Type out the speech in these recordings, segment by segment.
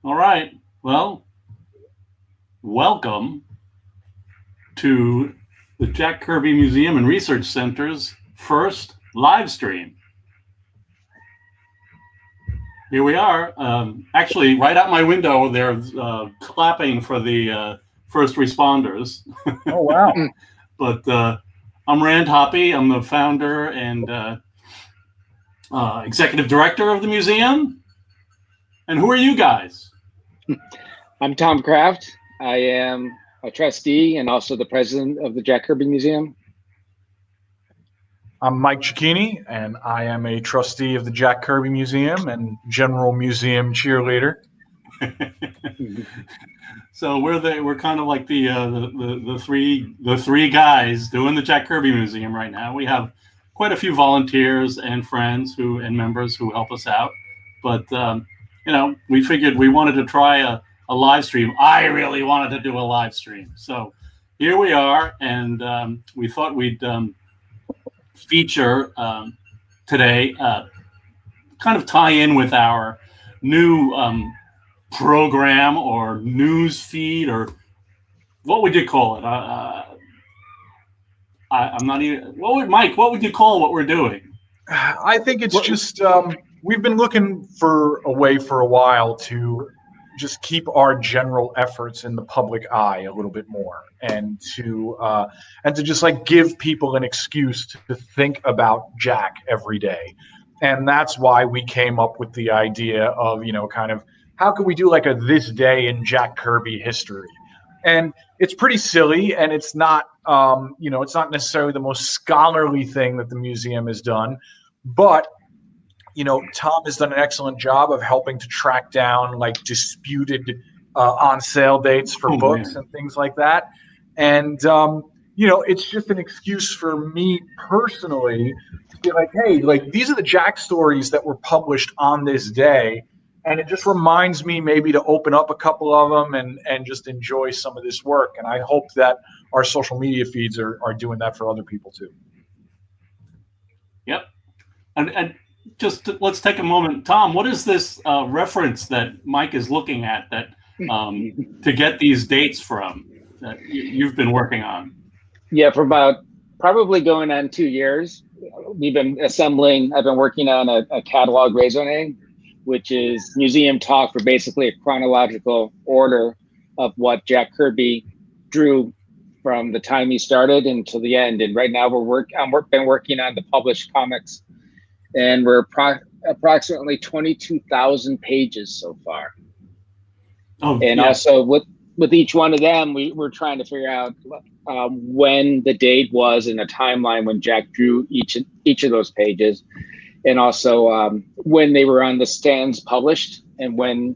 All right. Well, welcome to the Jack Kirby Museum and Research Center's first live stream. Here we are. Actually, right out my window, they're clapping for the first responders. Oh, wow. But I'm Rand Hoppy. I'm the founder and executive director of the museum. And who are you guys? I'm Tom Kraft. I am a trustee and also the president of the Jack Kirby Museum. I'm Mike Cicchini, and I am a trustee of the Jack Kirby Museum and general museum cheerleader. So we're kind of like the three guys doing the Jack Kirby Museum right now. We have quite a few volunteers and friends and members who help us out, but we figured we wanted to try a live stream. I really wanted to do a live stream, so here we are, and we thought we'd feature today, kind of tie in with our new program or news feed, or what would you call it? I'm not even. Mike? What would you call what we're doing? I think it's just we've been looking for a way for a while to just keep our general efforts in the public eye a little bit more, and to just like give people an excuse to think about Jack every day. And that's why we came up with the idea of, kind of how can we do like a this day in Jack Kirby history. And it's pretty silly, and it's not it's not necessarily the most scholarly thing that the museum has done, but Tom has done an excellent job of helping to track down like disputed on sale dates for books and things like that. And, it's just an excuse for me personally to be like, hey, like these are the Jack stories that were published on this day. And it just reminds me maybe to open up a couple of them and just enjoy some of this work. And I hope that our social media feeds are doing that for other people too. Yep. And just let's take a moment. Tom, what is this reference that Mike is looking at that to get these dates from that you've been working on? Yeah, for about probably going on 2 years, we've been assembling. I've been working on a catalog raisonné, which is museum talk for basically a chronological order of what Jack Kirby drew from the time he started until the end. And right now I've been working on the published comics, and we're approximately 22,000 pages so far. Oh, and yeah. Also with each one of them, we're trying to figure out when the date was in a timeline when Jack drew each of those pages, and also when they were on the stands published, and when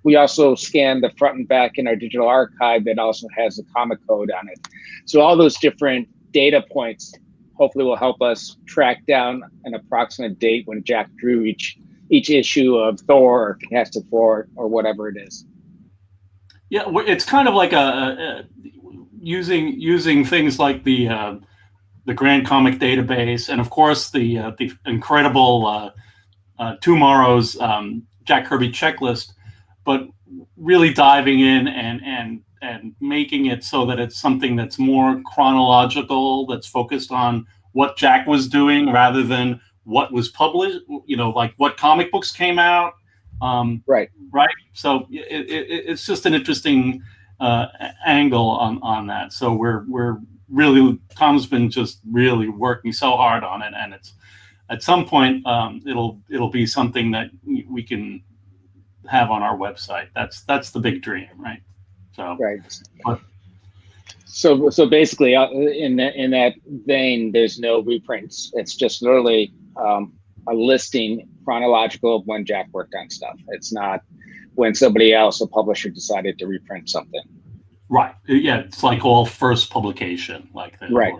we also scanned the front and back in our digital archive that also has a comic code on it. So all those different data points hopefully will help us track down an approximate date when Jack drew each issue of Thor or Fantastic Four or whatever it is. Yeah, it's kind of like using things like the Grand Comic Database, and of course the incredible Tomorrow's Jack Kirby checklist, but really diving in and making it so that it's something that's more chronological, that's focused on what Jack was doing rather than what was published, like what comic books came out. Right. So it's just an interesting angle on that. So we're really, Tom's been just really working so hard on it, and it's at some point it'll be something that we can have on our website. That's the big dream, right? So right. So basically, in that vein, there's no reprints. It's just literally a listing chronological of when Jack worked on stuff. It's not when somebody else, a publisher, decided to reprint something. Right. Yeah, it's like all first publication, like that. Right.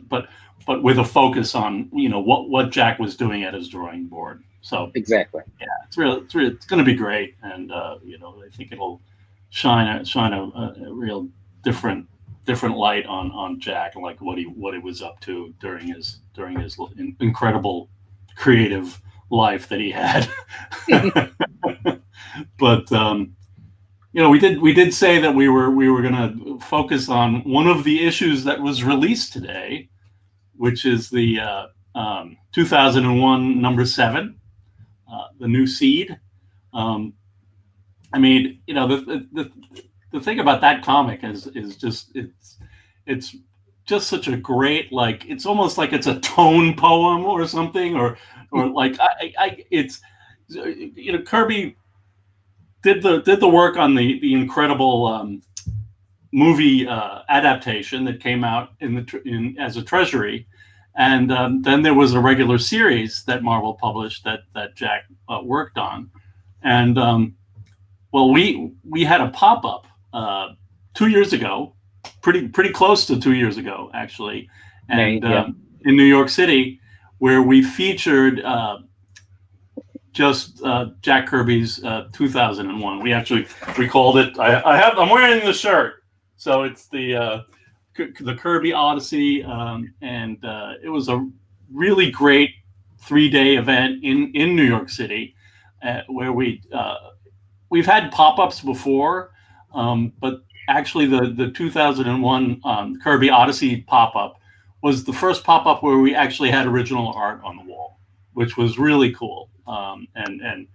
But with a focus on what Jack was doing at his drawing board. So exactly. Yeah, it's going to be great, and I think it'll shine a real different light on Jack and like what he was up to during his incredible creative life that he had. But we did say that we were going to focus on one of the issues that was released today, which is the 2001 number 7, the new seed. The thing about that comic is just it's just such a great, like, it's almost like it's a tone poem or something, or like it's Kirby did the work on the incredible movie adaptation that came out as a Treasury, and then there was a regular series that Marvel published that Jack worked on, and well, we had a pop-up 2 years ago, pretty close to 2 years ago actually, and in New York City, where we featured just Jack Kirby's 2001. We called it. I'm wearing the shirt, so it's the Kirby Odyssey, and it was a really great 3-day event in New York City, where we've had pop-ups before, but actually the 2001 Kirby Odyssey pop-up was the first pop-up where we actually had original art on the wall, which was really cool. And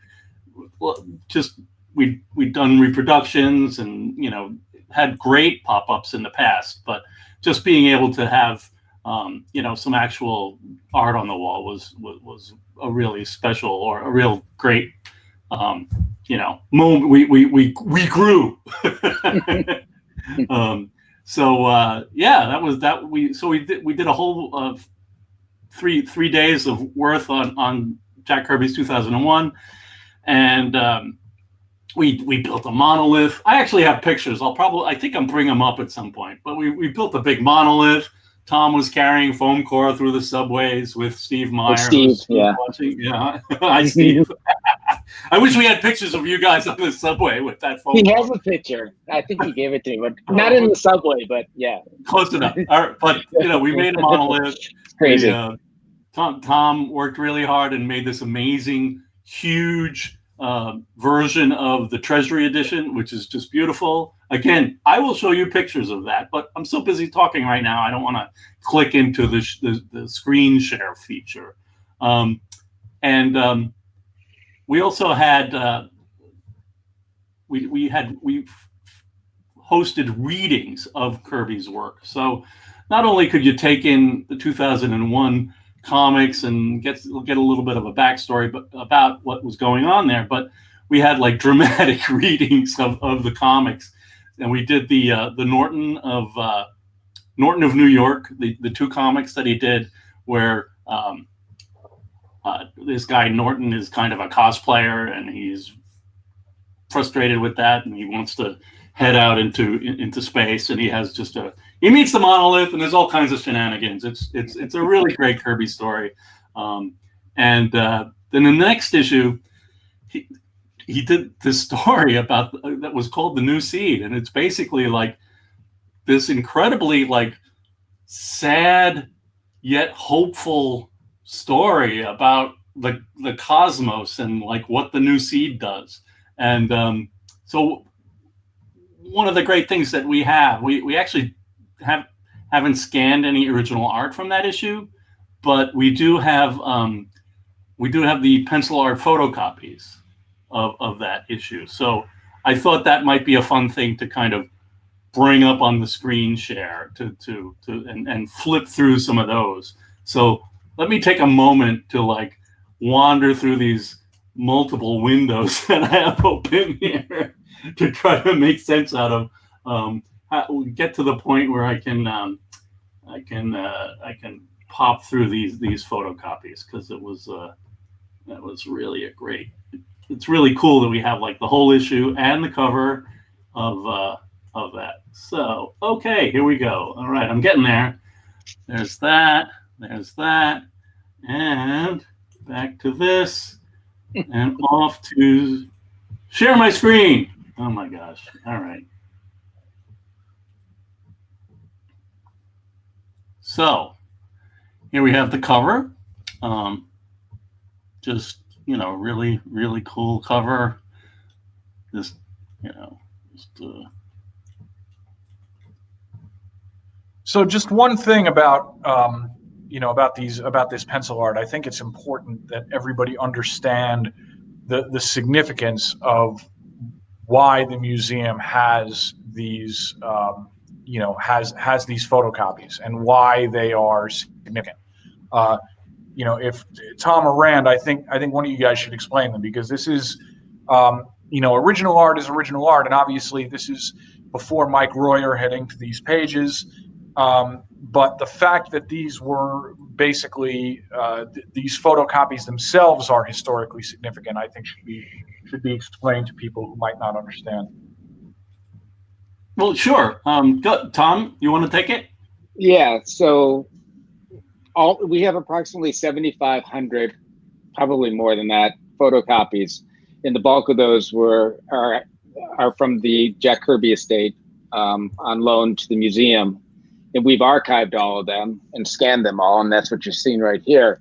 just we'd done reproductions and had great pop-ups in the past, but just being able to have some actual art on the wall was a really special, or a real great moment. We grew. That was that. We did a whole 3 days of worth on Jack Kirby's 2001, and we built a monolith. I actually have pictures. I think I'll bring them up at some point. But we built a big monolith. Tom was carrying foam core through the subways with Steve Meyer. Steve, yeah. Hi, Steve. I wish we had pictures of you guys on the subway with that foam He core. has a picture. I think he gave it to me, but not in the subway, but yeah. Close enough. All right, but we made a monolith. Crazy. Tom worked really hard and made this amazing, huge version of the Treasury edition, which is just beautiful. Again, I will show you pictures of that, but I'm so busy talking right now, I don't want to click into the screen share feature. We also had we hosted readings of Kirby's work. So not only could you take in the 2001 comics and get a little bit of a backstory about what was going on there, but we had like dramatic readings of the comics, and we did the Norton of New York, the 2 comics that he did, where this guy Norton is kind of a cosplayer, and he's frustrated with that, and he wants to head out into space, and he meets the monolith, and there's all kinds of shenanigans. It's a really great Kirby story. Then the next issue, he did this story about that was called The New Seed, and it's basically like this incredibly like sad yet hopeful story about the cosmos and like what the new seed does. And so one of the great things that we actually haven't scanned any original art from that issue, but we do have the pencil art photocopies of that issue. So I thought that might be a fun thing to kind of bring up on the screen share and flip through some of those. So let me take a moment to like wander through these multiple windows that I have open here to try to make sense out of get to the point where I can pop through these photocopies, because that was really a great. It's really cool that we have like the whole issue and the cover of that. So okay, here we go. All right, I'm getting there. There's that, and back to this, and off to share my screen. Oh my gosh. All right. So here we have the cover. Just really, really cool cover. Just, So just one thing about about this pencil art. I think it's important that everybody understand the significance of why the museum has these has these photocopies and why they are significant. If Tom or Rand, I think one of you guys should explain them, because this is original art is original art, and obviously this is before Mike Royer had inked these pages. But the fact that these were basically these photocopies themselves are historically significant, I think should be explained to people who might not understand. Well, sure. Tom, you want to take it? Yeah. So we have approximately 7,500, probably more than that, photocopies, and the bulk of those are from the Jack Kirby estate, on loan to the museum. And we've archived all of them and scanned them all, and that's what you're seeing right here.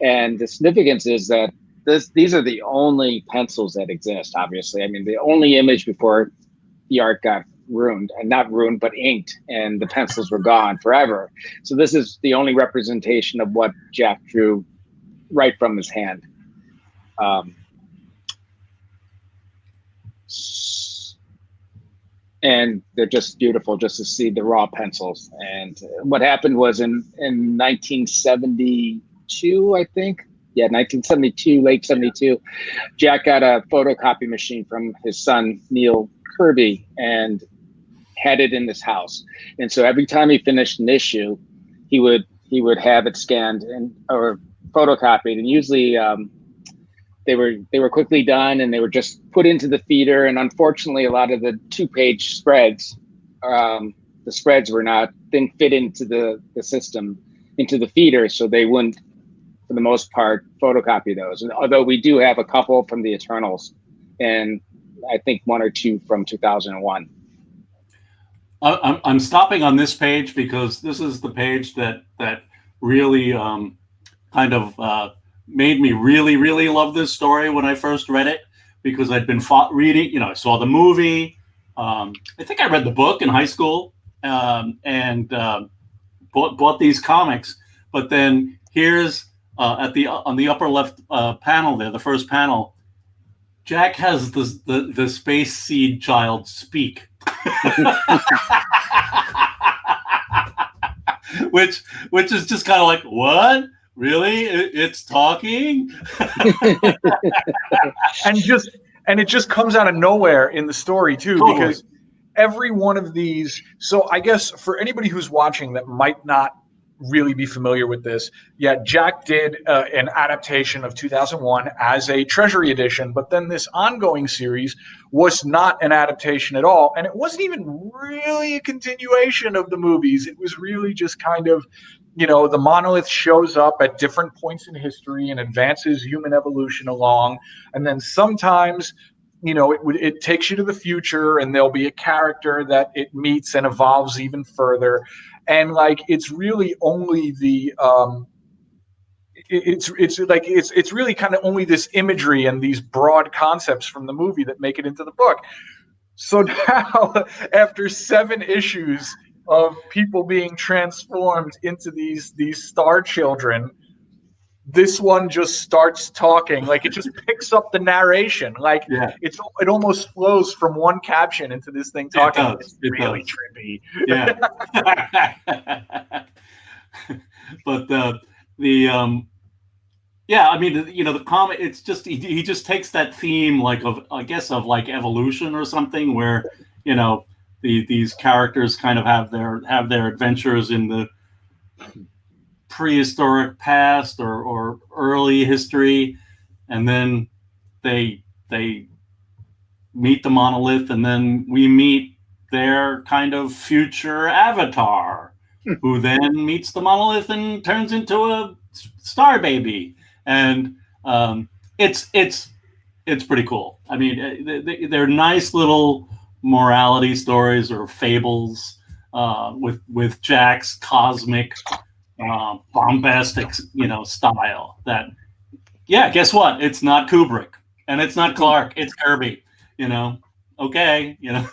And the significance is that these are the only pencils that exist, obviously. I mean, the only image before the art got ruined, and not ruined, but inked, and the pencils were gone forever. So this is the only representation of what Jack drew right from his hand. And they're just beautiful just to see the raw pencils. And what happened was in 1972, I think. Yeah, 1972, late 72, Jack got a photocopy machine from his son, Neil Kirby, and had it in his house. And so every time he finished an issue, he would have it scanned or photocopied. And usually they were quickly done, and they were just put into the feeder. And unfortunately, a lot of the 2-page spreads, the spreads didn't fit into the system, into the feeder, so they wouldn't, for the most part, photocopy those. And although we do have a couple from the Eternals, and I think 1 or 2 from 2001. I'm stopping on this page because this is the page that really kind of made me really, really love this story when I first read it, because I'd been reading, I saw the movie. I think I read the book in high school, and bought these comics. But then here's on the upper left panel there, the first panel, Jack has the space seed child speak. which is just kind of like, what? Really? It's talking? and it just comes out of nowhere in the story too, totally. Because every one of these, so I guess for anybody who's watching that might not really be familiar with this, yeah, Jack did an adaptation of 2001 as a Treasury edition, but then this ongoing series was not an adaptation at all, and it wasn't even really a continuation of the movies. It was really just kind of, the monolith shows up at different points in history and advances human evolution along, and then sometimes it takes you to the future, and there'll be a character that it meets and evolves even further. And it's really only the it's really kind of only this imagery and these broad concepts from the movie that make it into the book. So now, after 7 issues of people being transformed into these star children, this one just starts talking. It just picks up the narration. It almost flows from one caption into this thing talking. It's really trippy. Yeah. But the comic, it's just he just takes that theme of evolution or something, where these characters kind of have their adventures in the prehistoric past or early history, and then they meet the monolith, and then we meet their kind of future avatar, who then meets the monolith and turns into a star baby. And it's pretty cool. I mean, they're nice little morality stories or fables with Jack's cosmic bombastic style that Yeah, guess what? It's not Kubrick, and it's not Clark. It's Kirby. Okay. So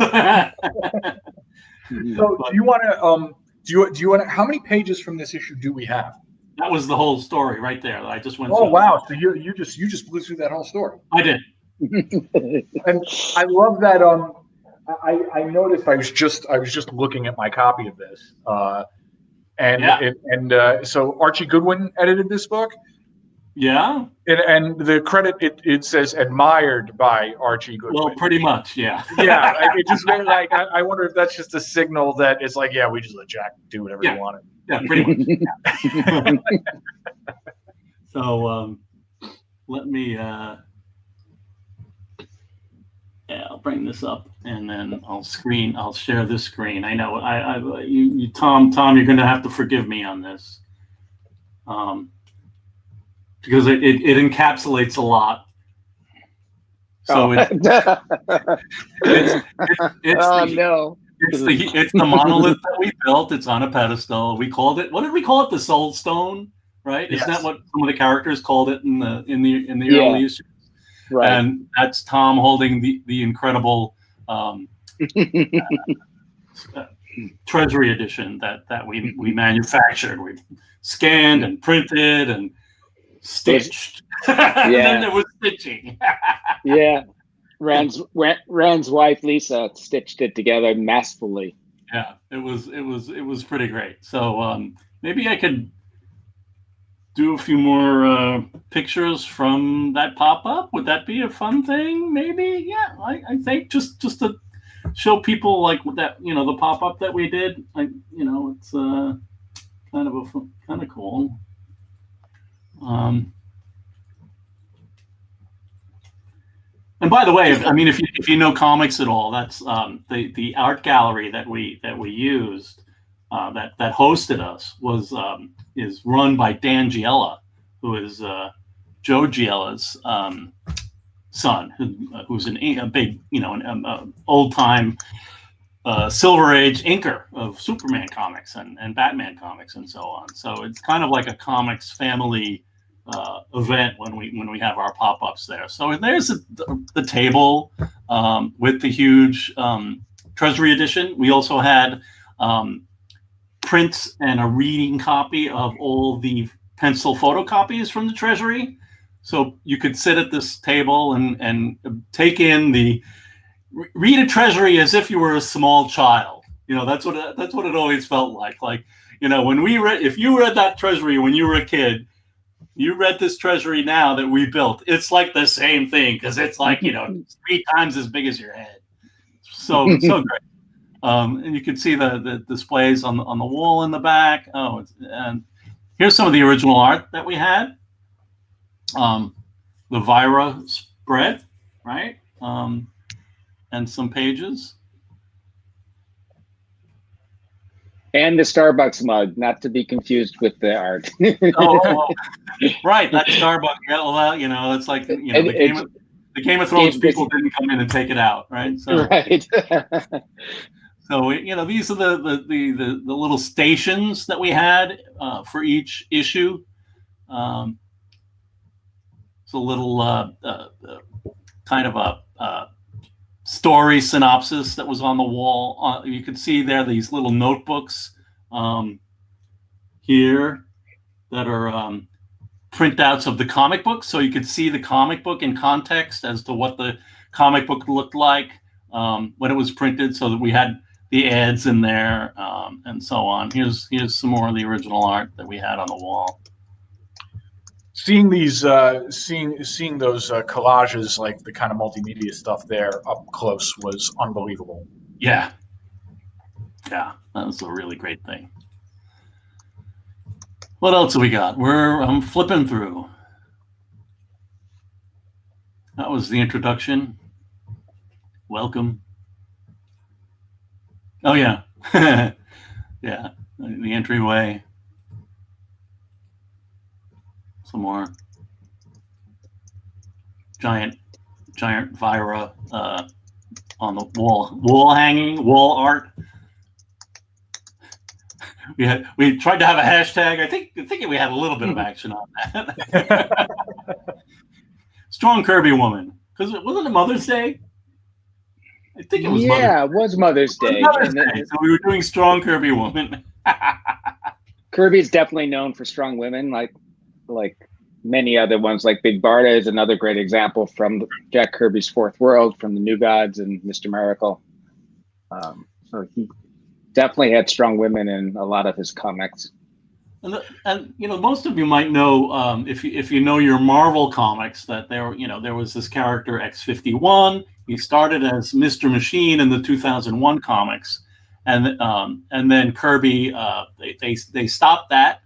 do you want to do you want to? How many pages from this issue do we have? That was the whole story right there that I just went Oh through. wow! So you just blew through that whole story. I did. And I love that. I noticed I was just looking at my copy of this, so Archie Goodwin edited this book. Yeah. And the credit it says admired by Archie Goodwin. Well, pretty much, yeah. Yeah, it just made like I wonder if that's just a signal that it's like, yeah, we just let Jack do whatever he wanted. Yeah, pretty much. Yeah. So let me I'll bring this up and then I'll share this screen. I know Tom, you're gonna have to forgive me on this. Because it encapsulates a lot. So it's the monolith that we built. It's on a pedestal. We called it, what did we call it? The Soul Stone, right? Yes. Isn't that what some of the characters called it in the early issues? Right. And that's Tom holding the incredible Treasury edition that we manufactured. We scanned and printed and stitched. And then there was stitching. Yeah. Rand's wife Lisa stitched it together masterfully. Yeah, it was pretty great. So maybe I could do a few more pictures from that pop-up. Would that be a fun thing? Maybe. Yeah, I think just to show people like that, the pop-up that we did. It's kind of cool. And by the way, if you know comics at all, that's the art gallery that we used that hosted us is run by Dan Giella, who is Joe Giella's son, who's a big an old time Silver Age inker of Superman comics and Batman comics and so on. So it's kind of like a comics family event when we have our pop-ups there. So there's the table with the huge Treasury edition. We also had prints and a reading copy of all the pencil photocopies from the Treasury. So you could sit at this table and take in read a Treasury as if you were a small child. That's what it always felt like. Like, if you read that Treasury when you were a kid, you read this Treasury now that we built. It's like the same thing because it's like 3 times as big as your head. So great. And you can see the displays on the wall in the back. And here's some of the original art that we had. The Vira spread, right? And some pages. And the Starbucks mug, not to be confused with the art. Right, that Starbucks. Well, it's like the Game of Thrones people didn't come in and take it out, right? So, right. So these are the little stations that we had for each issue. It's a little kind of a story synopsis that was on the wall. You can see there these little notebooks here that are printouts of the comic book. So you could see the comic book in context as to what the comic book looked like when it was printed, so that we had the ads in there and so on. Here's some more of the original art that we had on the wall. Seeing these, seeing those collages, like the kind of multimedia stuff there up close, was unbelievable. Yeah, that was a really great thing. What else have we got? I'm flipping through. That was the introduction. Welcome. Oh yeah, yeah, the entryway. Some more giant Vira on the wall hanging, wall art. We tried to have a hashtag. I think we had a little bit of action on that. Strong Kirby Woman, because it wasn't a Mother's Day. I think it was. Yeah, it was Mother's Day. So we were doing Strong Kirby Woman. Kirby's definitely known for strong women, like many other ones. Like Big Barda is another great example from Jack Kirby's Fourth World, from the New Gods and Mr. Miracle. So he definitely had strong women in a lot of his comics. And you know, most of you might know, if you know your Marvel comics, that there was this character X-51. He started as Mr. Machine in the 2001 comics, and then Kirby, they stopped that.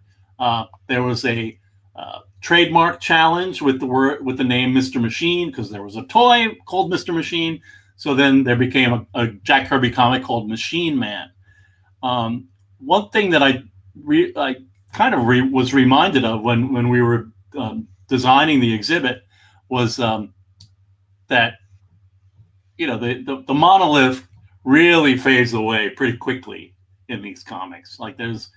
There was a trademark challenge with the name Mr. Machine, because there was a toy called Mr. Machine. So then there became a Jack Kirby comic called Machine Man. One thing that I was reminded of when we were designing the exhibit was that, you know, the monolith really fades away pretty quickly in these comics. Like there's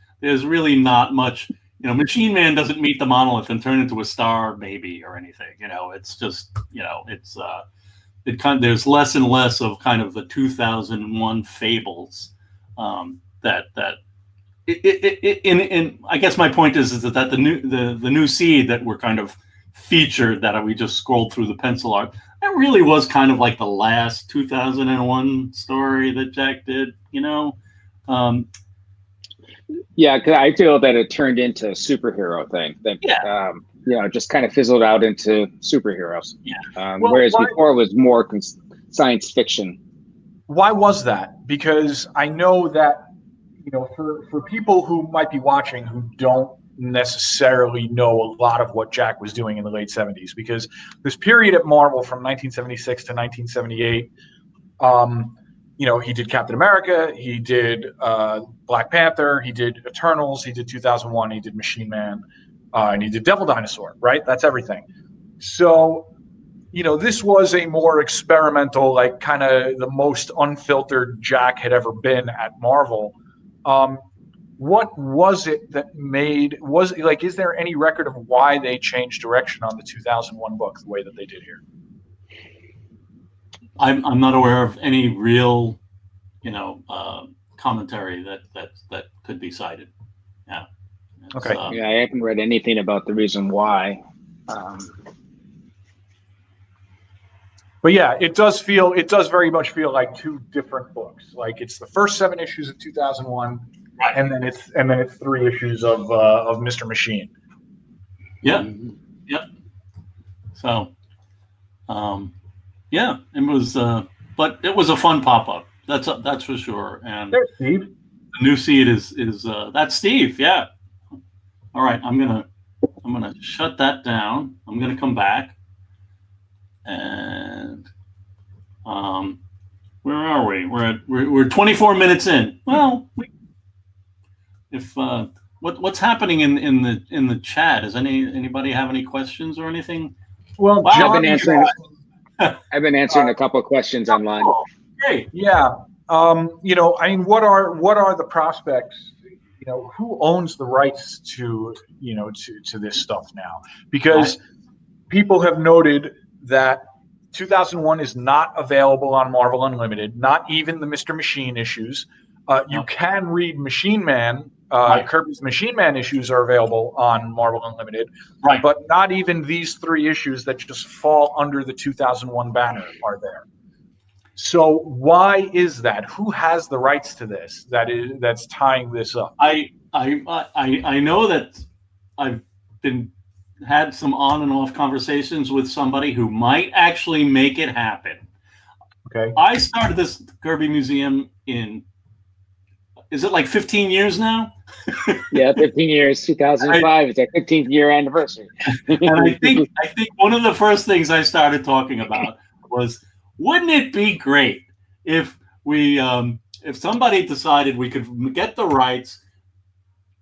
really not much. You know, Machine Man doesn't meet the monolith and turn into a star baby or anything. You know, it's just, you know, there's less and less of kind of the 2001 fables that I guess my point is that the new seed that were kind of featured, that we just scrolled through the pencil art, that really was kind of like the last 2001 story that Jack did, you know. Yeah, because I feel that it turned into a superhero thing. That you know, just kind of fizzled out into superheroes. Yeah. Whereas before it was more science fiction. Why was that? Because I know that, you know, for people who might be watching who don't necessarily know a lot of what Jack was doing in the late 70s, because this period at Marvel from 1976 to 1978, you know, he did Captain America, he did Black Panther, he did Eternals, he did 2001, he did Machine Man, and he did Devil Dinosaur, right? That's everything. So, you know, this was a more experimental, like kind of the most unfiltered Jack had ever been at Marvel. What was it that is there any record of why they changed direction on the 2001 book the way that they did here? I'm not aware of any real, you know, commentary that could be cited. Yeah. Okay. Yeah, I haven't read anything about the reason why. But yeah, it does very much feel like two different books. Like it's the first 7 issues of 2001, right, and then it's 3 issues of Mr. Machine. Yeah. Yep. So, yeah, it was, but it was a fun pop-up. That's for sure. And there's Steve. The new seed is that's Steve. Yeah. All right, I'm gonna shut that down. I'm gonna come back, and where are we? We're 24 minutes in. Well, what's happening in the chat? Does anybody have any questions or anything? Well, wow, I've been answering a couple of questions online. Oh, great. Yeah. You know, I mean, what are the prospects? You know, who owns the rights to this stuff now? Because people have noted that 2001 is not available on Marvel Unlimited, not even the Mr. Machine issues. You can read Machine Man. Kirby's Machine Man issues are available on Marvel Unlimited, right? But not even these 3 issues that just fall under the 2001 banner are there. So why is that? Who has the rights to this? That's tying this up. I know that I've had some on and off conversations with somebody who might actually make it happen. Okay. I started this Kirby Museum is it like 15 years now? Yeah, 15 years. 2005 is our 15th year anniversary. And I think one of the first things I started talking about was, wouldn't it be great if if somebody decided we could get the rights,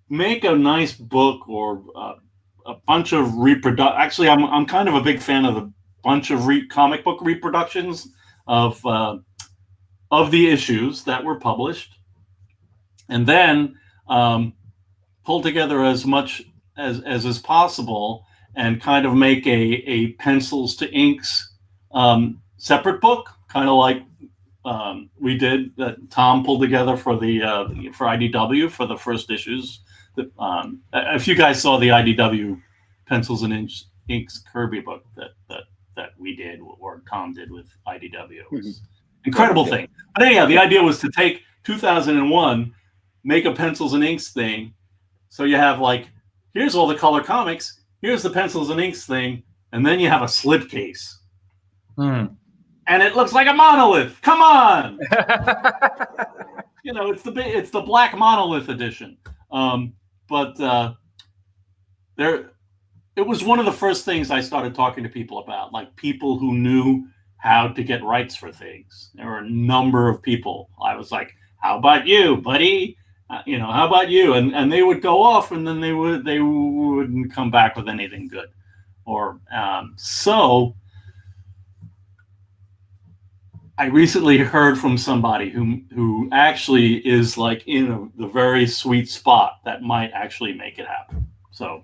make a nice book or a bunch of Actually, I'm kind of a big fan of the bunch of comic book reproductions of the issues that were published, and then pull together as much as is possible and kind of make a pencils to inks separate book, kind of like we did, that Tom pulled together for the for IDW for the first issues. If you guys saw the IDW pencils and inks Kirby book that we did, or Tom did with IDW, it was incredible thing. But anyhow, the idea was to take 2001, make a pencils and inks thing. So you have like, here's all the color comics, here's the pencils and inks thing, and then you have a slipcase. And it looks like a monolith. Come on. You know, it's the black monolith edition. But it was one of the first things I started talking to people about, like people who knew how to get rights for things. There were a number of people. I was like, how about you, buddy? You know, how about you? And they would go off, and then they wouldn't come back with anything good. Or so I recently heard from somebody who actually is like in the very sweet spot that might actually make it happen. So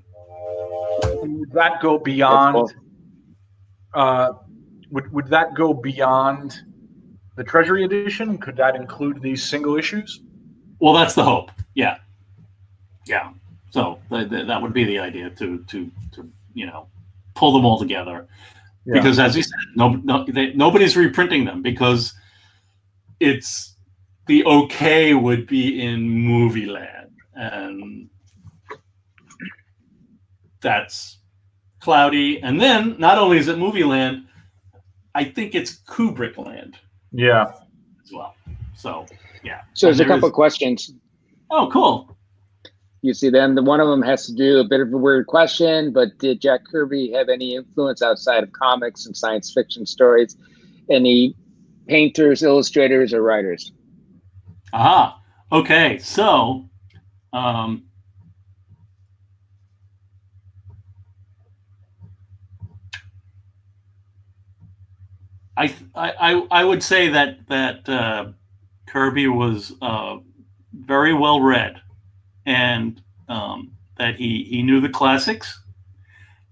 would that go beyond? Would that go beyond the Treasury edition? Could that include these single issues? Well, that's the hope. Yeah. So that would be the idea to you know, pull them all together. Yeah. Because as you said, nobody's reprinting them, because it's the okay would be in movie land, and that's cloudy. And then not only is it movie land, I think it's Kubrick land. Yeah, as well. So yeah. So there's a couple of questions. Oh, cool. You see them. One of them has to do a bit of a weird question, but did Jack Kirby have any influence outside of comics and science fiction stories? Any painters, illustrators, or writers? Aha. Okay. So, I would say that Kirby was very well read, and that he knew the classics,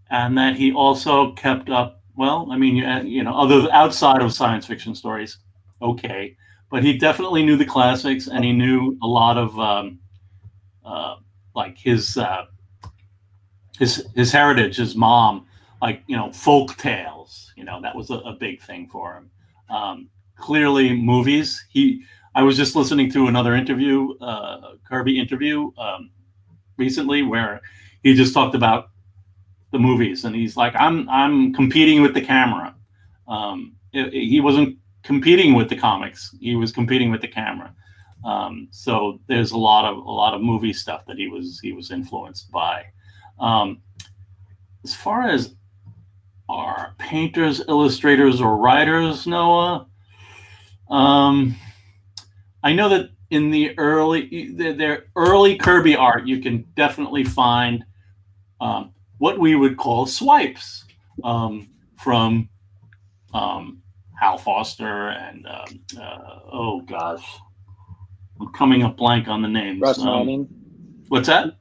and that he also kept up. Well, I mean, you know, outside of science fiction stories, okay, but he definitely knew the classics, and he knew a lot of like his heritage, his mom, like, you know, folk tales. You know, that was a big thing for him. Clearly, movies. I was just listening to another interview, Kirby interview, recently, where he just talked about the movies, and he's like, I'm competing with the camera. He wasn't competing with the comics; he was competing with the camera. So there's a lot of movie stuff that he was influenced by. As far as our painters, illustrators, or writers, Noah. I know that in the early Kirby art, you can definitely find what we would call swipes from Hal Foster and oh gosh, I'm coming up blank on the names. Russ Manning. What's that?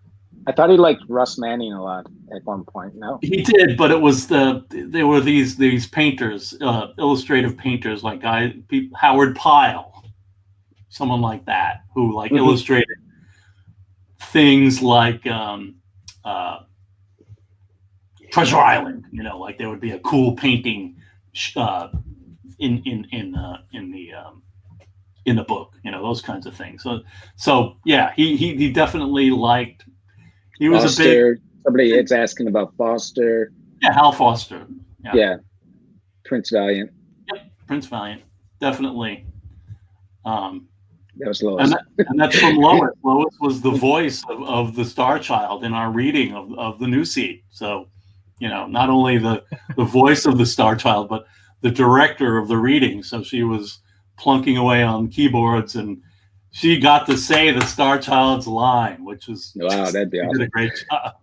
I thought he liked Russ Manning a lot at one point. No, he did, but it was there were these painters, illustrative painters, like Howard Pyle. Someone like that, who like illustrated things like Treasure Island. You know, like there would be a cool painting in the book. You know, those kinds of things. So yeah, he definitely liked. He was Foster. A big. Somebody is asking about Foster. Yeah, Hal Foster. Yeah. Prince Valiant. Yep, Prince Valiant, definitely. That was Lois. And that's from Lois. Lois was the voice of the Star Child in our reading of the New Seed. So, you know, not only the voice of the Star Child, but the director of the reading. So she was plunking away on keyboards, and she got to say the Star Child's line, which was that'd be awesome. Did a great job.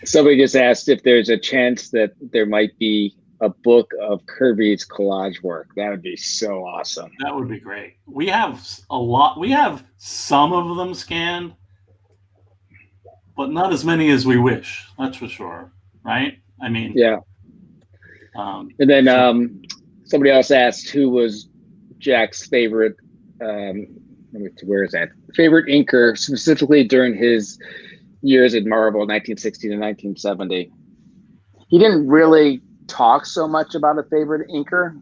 Somebody just asked if there's a chance that there might be a book of Kirby's collage work. That would be so awesome. That would be great. We have a lot. We have some of them scanned, but not as many as we wish. That's for sure, right? I mean, yeah. And then somebody else asked who was Jack's favorite. Where is that? Favorite inker, specifically during his years at Marvel, 1960 to 1970. He didn't really talk so much about a favorite inker.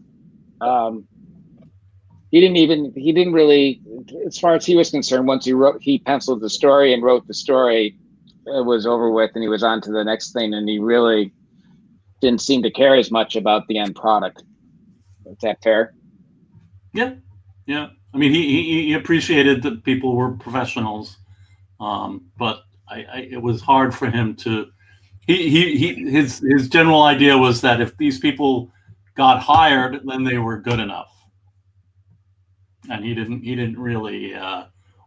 He didn't really, as far as he was concerned, once he penciled the story and wrote the story, it was over with, and he was on to the next thing, and he really didn't seem to care as much about the end product. Is that fair? Yeah. I mean, he appreciated that people were professionals, but it was hard for him to. His general idea was that if these people got hired, then they were good enough, and he didn't really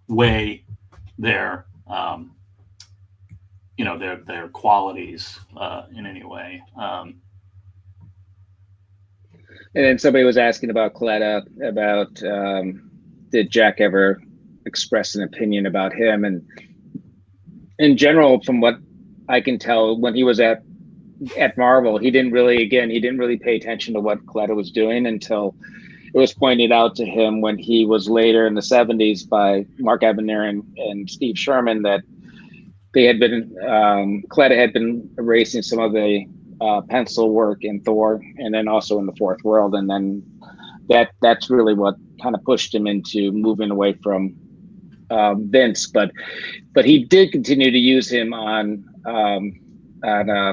weigh their their qualities in any way. And then somebody was asking about Caleta, about did Jack ever express an opinion about him? And in general, from what I can tell, when he was at Marvel, he didn't really pay attention to what Caleta was doing until it was pointed out to him when he was later in the 70s by Mark Evanier and Steve Sherman that they had been Caleta had been erasing some of the pencil work in Thor, and then also in the Fourth World, and then that's really what kind of pushed him into moving away from Vince. But he did continue to use him on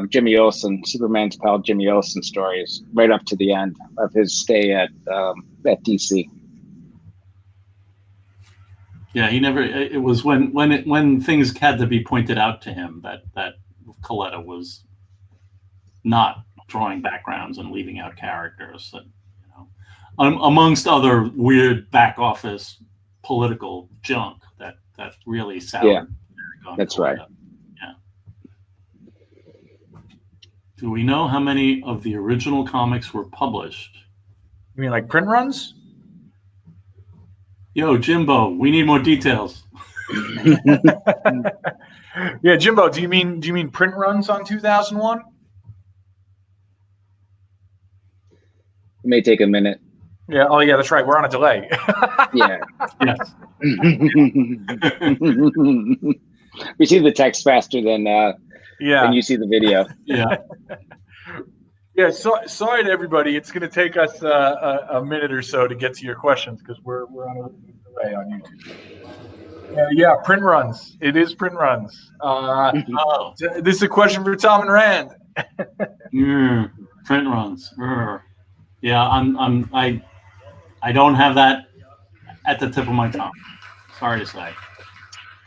Jimmy Olsen, Superman's pal Jimmy Olsen stories, right up to the end of his stay at DC. Yeah, he never. It was when things had to be pointed out to him that Caleta was not drawing backgrounds and leaving out characters, that amongst other weird back office political junk that really soured. Yeah, that's Caleta. Right. Yeah. Do we know how many of the original comics were published? You mean like print runs? Yo, Jimbo, we need more details. Yeah, Jimbo, do you mean print runs on 2001? It may take a minute. Yeah. Oh, yeah. That's right. We're on a delay. Yeah. Yes. We see the text faster than you see the video. Yeah. Yeah. So sorry to everybody. It's going to take us a minute or so to get to your questions because we're on a delay on YouTube. Yeah. Print runs. It is print runs. This is a question for Tom and Rand. Print runs. Yeah, I don't have that at the tip of my tongue. Sorry to say.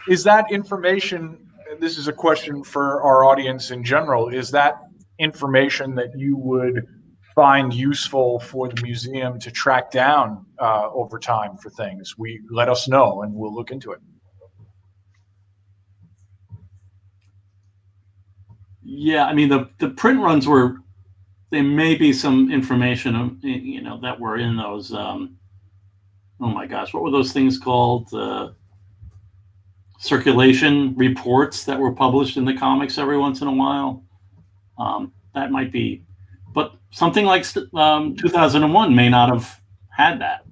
Is that information? This is a question for our audience in general. Is that information that you would find useful for the museum to track down over time for things? Let us know, and we'll look into it. Yeah, I mean the print runs were. There may be some information, that were in those. Oh my gosh, what were those things called? Circulation reports that were published in the comics every once in a while. That might be, but something like 2001 may not have had that.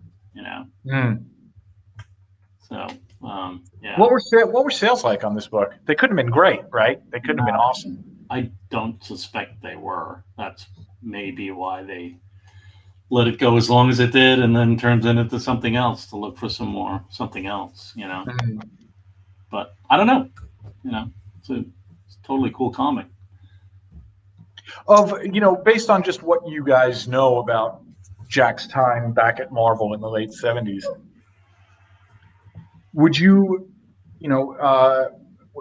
So yeah. What were sales like on this book? They couldn't have been great, right? They couldn't have been awesome. I don't suspect they were. That's maybe why they let it go as long as it did, and then turns into something else to look for something else. But I don't know. It's a totally cool comic. Based on just what you guys know about Jack's time back at Marvel in the late 70s, would you,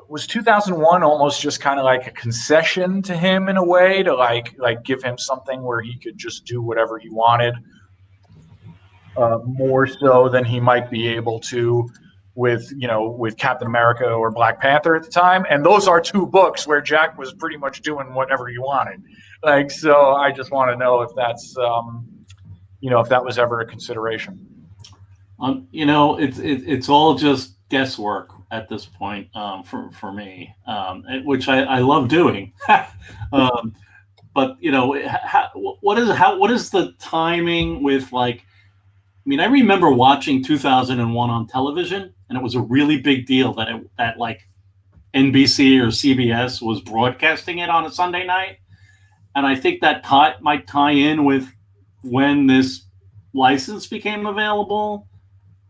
was 2001 almost just kind of like a concession to him in a way to like give him something where he could just do whatever he wanted, more so than he might be able to with Captain America or Black Panther at the time? And those are two books where Jack was pretty much doing whatever he wanted. So I just want to know if that's if that was ever a consideration. It's all just guesswork at this point for me, which I love doing. But what is the timing with like? I mean, I remember watching 2001 on television, and it was a really big deal that like NBC or CBS was broadcasting it on a Sunday night, and I think that might tie in with when this license became available,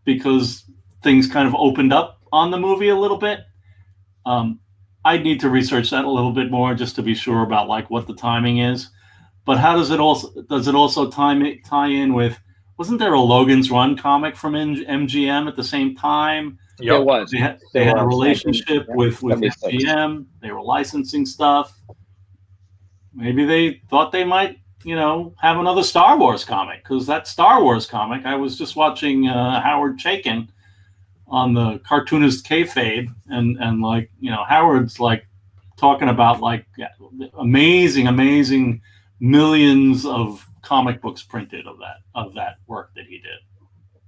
because things kind of opened up on the movie a little bit. I'd need to research that a little bit more just to be sure about like what the timing is. But how does it also tie in with? Wasn't there a Logan's Run comic from MGM at the same time? Yep. There was. They had a relationship with MGM. They were licensing stuff. Maybe they thought they might, have another Star Wars comic, because that Star Wars comic, I was just watching Howard Chaykin on the Cartoonist Kayfabe, and like, Howard's like talking about like amazing millions of comic books printed of that work that he did,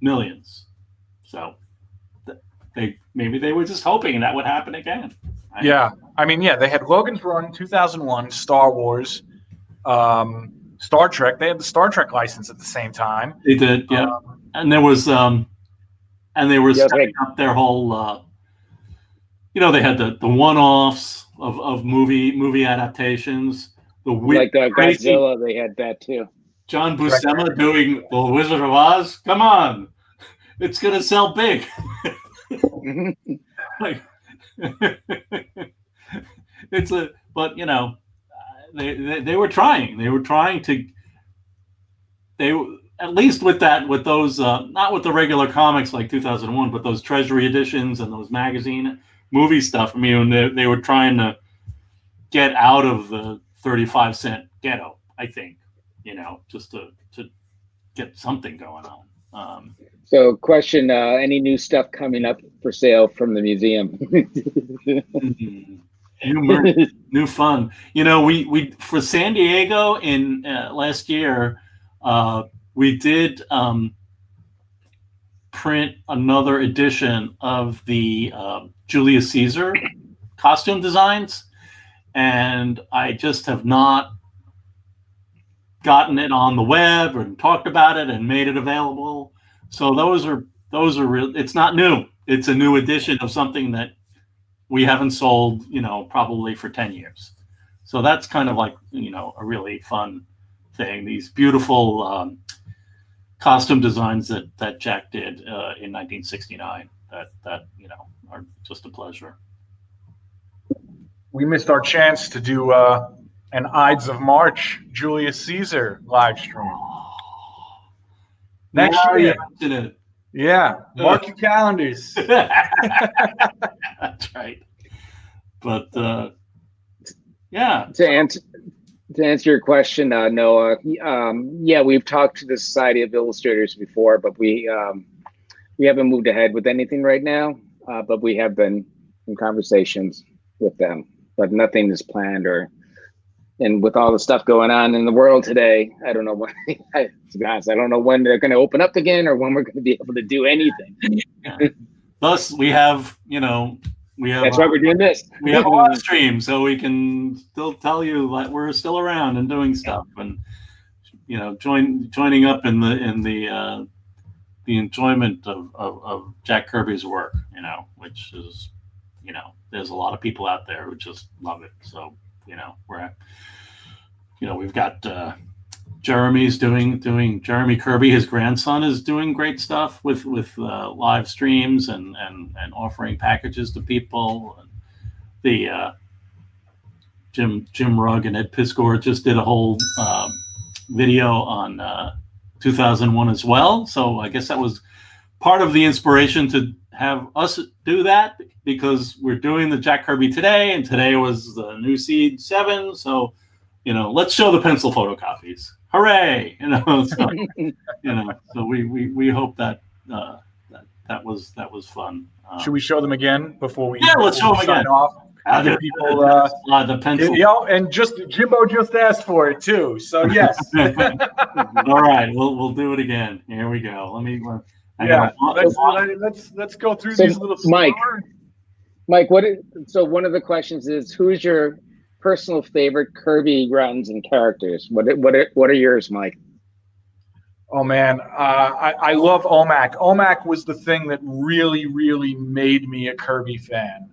millions. So maybe they were just hoping that would happen again. Yeah, I mean, they had Logan's Run, 2001, Star Wars, Star Trek. They had the Star Trek license at the same time. They did, yeah. And there was, and they were setting up their whole, they had the one-offs of movie adaptations. Like Godzilla, they had that too. John Buscema doing The Wizard of Oz. Come on, it's gonna sell big. Like, but they were trying. They were trying to. They at least with those not with the regular comics like 2001, but those Treasury editions and those magazine movie stuff. I mean, they were trying to get out of the 35-cent ghetto, I think, just to get something going on. So question, any new stuff coming up for sale from the museum? New fun. We for San Diego in last year, we did print another edition of the Julius Caesar costume designs, and I just have not gotten it on the web and talked about it and made it available. So those are real. It's not new. It's a new edition of something that we haven't sold, probably for 10 years. So that's kind of like, a really fun thing. These beautiful costume designs that Jack did in 1969 that are just a pleasure. We missed our chance to do an Ides of March Julius Caesar live stream. Next year. Yeah, mark your calendars. That's right. But yeah. To answer your question, Noah, we've talked to the Society of Illustrators before, but we haven't moved ahead with anything right now. But we have been in conversations with them, but nothing is planned and with all the stuff going on in the world today, I don't know when. To be honest, I don't know when they're going to open up again or when we're going to be able to do anything. Yeah. Thus, we have. That's why we're doing this. We have a live stream, so we can still tell you that we're still around and doing stuff, and joining up in the enjoyment of Jack Kirby's work. Which is, there's a lot of people out there who just love it. So we've got Jeremy's doing Jeremy Kirby, his grandson, is doing great stuff with live streams and offering packages to people. And the Jim Rugg and Ed Piscor just did a whole video on 2001 as well. So I guess that was part of the inspiration to have us do that, because we're doing the Jack Kirby today, and today was the New Seed 7. So, let's show the pencil photocopies. Hooray! So we hope that that was fun. Should we show them again ball we? Yeah, let's show them again. Off? People, the pencil. And Jimbo just asked for it too. So yes. All right, we'll do it again. Here we go. Let me. Let's go through these little. Mike, Mike, so one of the questions is, who's your personal favorite Kirby runs and characters? What are yours, Mike? Oh man, I love OMAC. OMAC was the thing that really, really made me a Kirby fan.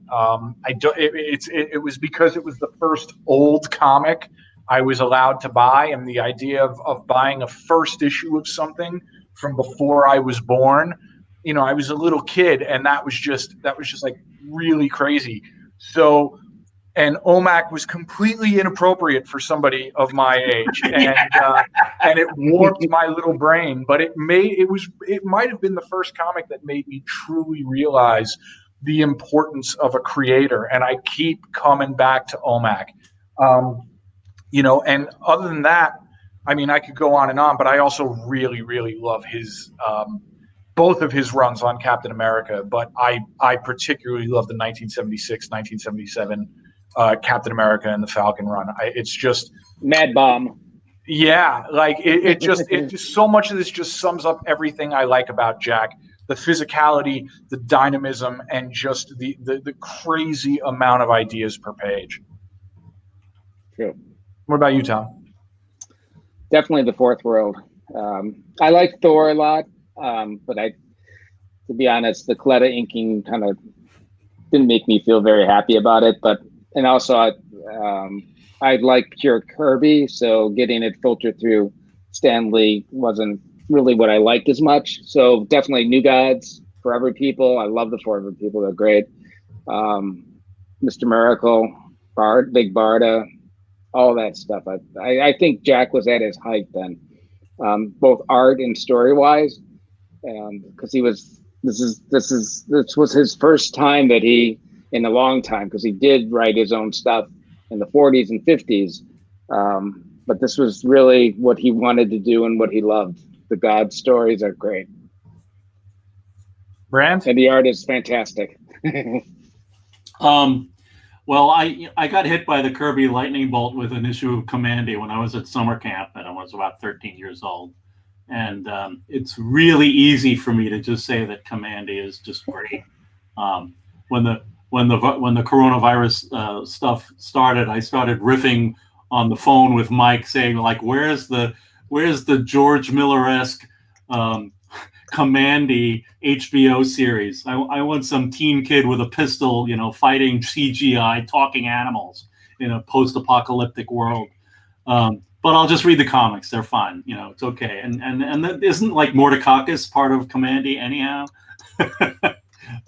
It was because it was the first old comic I was allowed to buy, and the idea of buying a first issue of something from before I was born, I was a little kid, and that was just like really crazy. So. And OMAC was completely inappropriate for somebody of my age, and it warped my little brain. But it might have been the first comic that made me truly realize the importance of a creator. And I keep coming back to OMAC, And other than that, I mean, I could go on and on, but I also really, really love his. Both of his runs on Captain America, but I particularly love the 1976, 1977 Captain America and the Falcon run. It's just Mad Bomb. Yeah, like it just so much of this just sums up everything I like about Jack: the physicality, the dynamism, and just the crazy amount of ideas per page. True. What about you, Tom? Definitely the Fourth World. I like Thor a lot, but to be honest, the Caleta inking kind of didn't make me feel very happy about it. And also, I like pure Kirby, so getting it filtered through Stan Lee wasn't really what I liked as much. So definitely New Gods, Forever People. I love the Forever People; they're great. Mr. Miracle, Big Barda, all that stuff. I think Jack was at his height then, both art and story wise, because he was. This was his first time that he. In a long time, because he did write his own stuff in the 40s and 50s. But this was really what he wanted to do and what he loved. The God stories are great. Brand? And the art is fantastic. Well, I got hit by the Kirby lightning bolt with an issue of Commandy when I was at summer camp, and I was about 13 years old. And it's really easy for me to just say that Commandy is just great. When the coronavirus stuff started, I started riffing on the phone with Mike, saying like, "Where's the George Miller-esque Commandy HBO series? I want some teen kid with a pistol, fighting CGI talking animals in a post-apocalyptic world." But I'll just read the comics; they're fine. It's okay. And that isn't like Mordekaiser part of Commandy anyhow.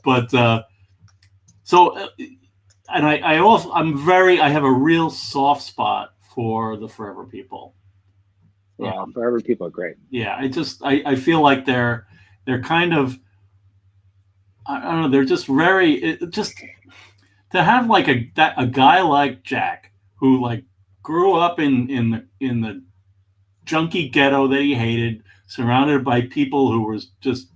But. So, and I have a real soft spot for the Forever People. Yeah, Forever People are great. Yeah, I feel like they're kind of, I don't know, they're just just to have like a guy like Jack who like grew up in the junkie ghetto that he hated, surrounded by people who were just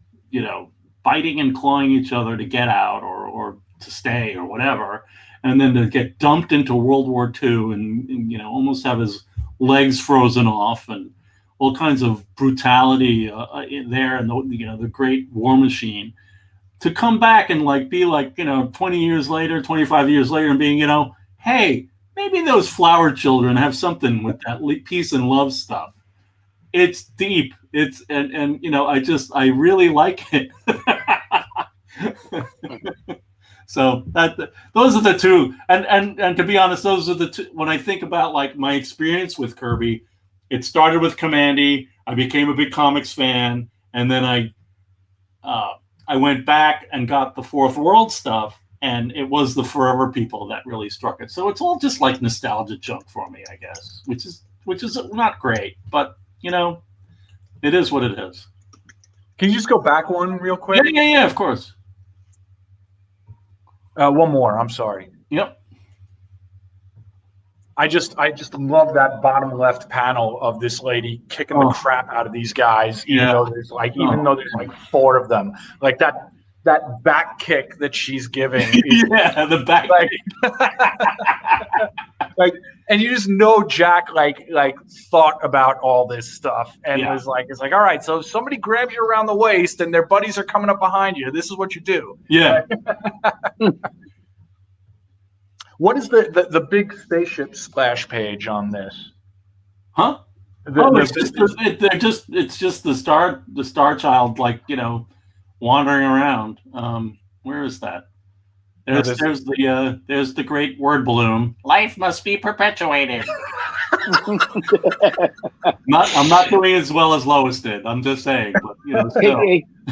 biting and clawing each other to get out or to stay or whatever, and then to get dumped into World War II and almost have his legs frozen off and all kinds of brutality there, and the great war machine, to come back and like be like 20 years later, 25 years later, and being hey, maybe those flower children have something with that peace and love stuff. It's deep. It's and I really like it. So those are the two, and to be honest, those are the two. When I think about like my experience with Kirby, it started with Commandy. I became a big comics fan, and then I went back and got the Fourth World stuff, and it was the Forever People that really struck it. So it's all just like nostalgia junk for me, I guess, which is not great, but it is what it is. Can you just go back one real quick? Yeah, of course. One more. I'm sorry. Yep. I just love that bottom left panel of this lady kicking the crap out of these guys, even though there's like four of them. Like that back kick that she's giving. Yeah, the back kick. And you just know Jack like thought about all this stuff and was like, it's like, all right, so if somebody grabs you around the waist and their buddies are coming up behind you, this is what you do. Yeah. What is the big spaceship splash page on this? Huh? It's just the star child, like, wandering around. Where is that? There's the great word balloon. Life must be perpetuated. I'm not doing as well as Lois did. I'm just saying, but still.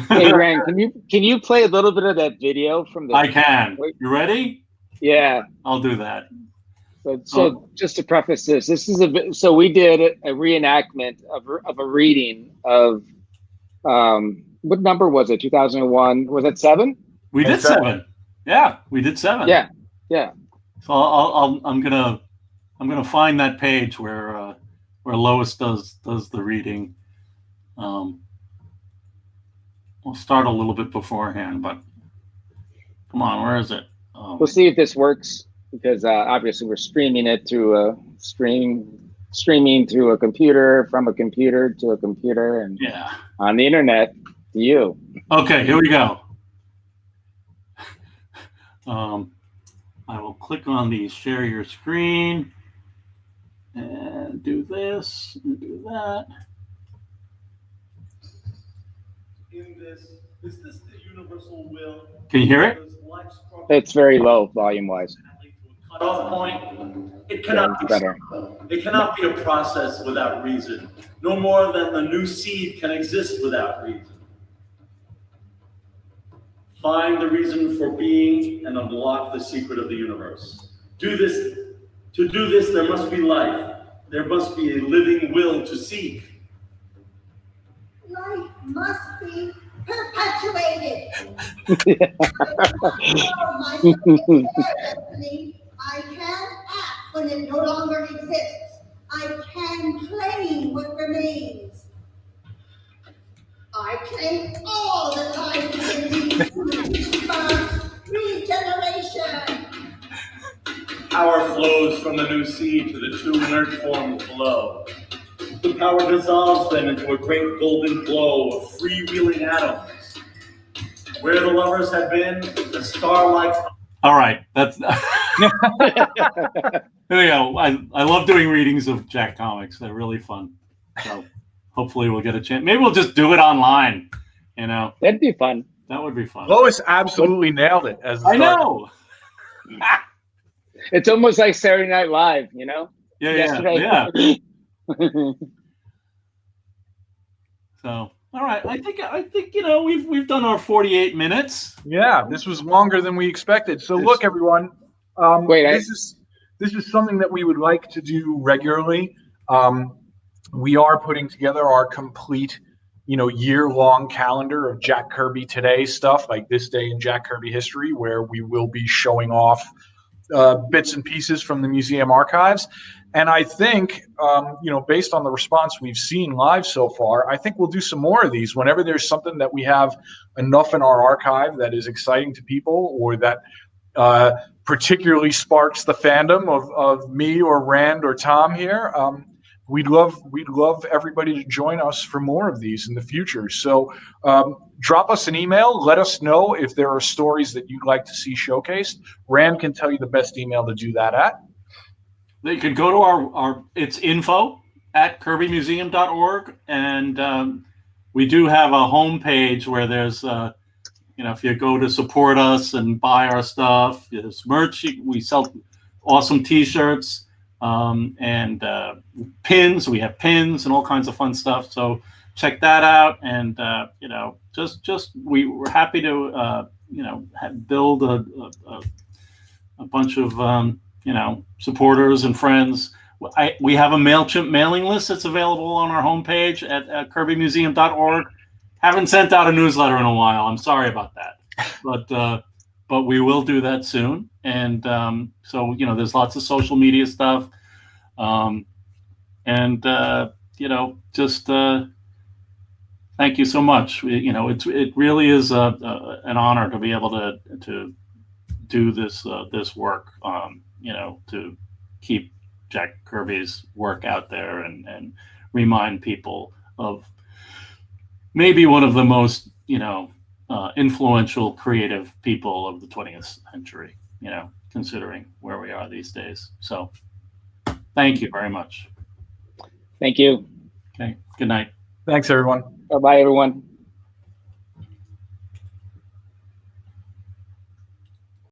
Hey, Rand, can you play a little bit of that video from the? I can. You ready? Yeah, I'll do that. So just to preface this is so we did a reenactment of a reading of what number was it? 2001. Was it 7? We did 7. Yeah, we did 7. Yeah. So I'm gonna find that page where Lois does the reading. We'll start a little bit beforehand, but come on, where is it? We'll see if this works, because obviously we're streaming it through streaming through a computer, from a computer to a computer, and on the internet to you. Okay, here we go. I will click on the share your screen and do this and do that. In this, is this the universal will? Can you hear it? It's very low volume wise. Cutoff point. It cannot be a process without reason, no more than the new seed can exist without reason. Find the reason for being and unlock the secret of the universe. To do this, there must be life. There must be a living will to seek. Life must be perpetuated. I can act when it no longer exists. I can claim what remains. I claim all that life can be. Regeneration. Power flows from the new seed to the 2 inert forms below. The power dissolves then into a great golden glow of freewheeling atoms. Where the lovers had been, the starlight. All right, that's. There we go. I love doing readings of Jack comics. They're really fun. So hopefully we'll get a chance. Maybe we'll just do it online. That'd be fun. That would be fun. Lois absolutely nailed it. I know. It's almost like Saturday Night Live, Yeah. So, all right. I think we've done our 48 minutes. Yeah, this was longer than we expected. So look, everyone. This is something that we would like to do regularly. We are putting together our complete, year-long calendar of Jack Kirby Today stuff, like This Day in Jack Kirby History, where we will be showing off bits and pieces from the museum archives. And I think, based on the response we've seen live so far, I think we'll do some more of these whenever there's something that we have enough in our archive that is exciting to people, or that particularly sparks the fandom of me or Rand or Tom here. We'd love everybody to join us for more of these in the future. So drop us an email. Let us know if there are stories that you'd like to see showcased. Rand can tell you the best email to do that at. They could go to our it's info@kirbymuseum.org, and we do have a homepage where there's if you go to support us and buy our stuff, there's merch. We sell awesome T-shirts and pins. We have pins and all kinds of fun stuff. So check that out, and we're happy to build a bunch of supporters and friends. We have a MailChimp mailing list that's available on our homepage at kirbymuseum.org. Haven't sent out a newsletter in a while. I'm sorry about that, but we will do that soon. And so there's lots of social media stuff, thank you so much. It really is an honor to be able to do this work. To keep Jack Kirby's work out there and remind people of maybe one of the most, influential creative people of the 20th century, considering where we are these days. So thank you very much. Thank you. Okay, good night. Thanks, everyone. Bye-bye, everyone.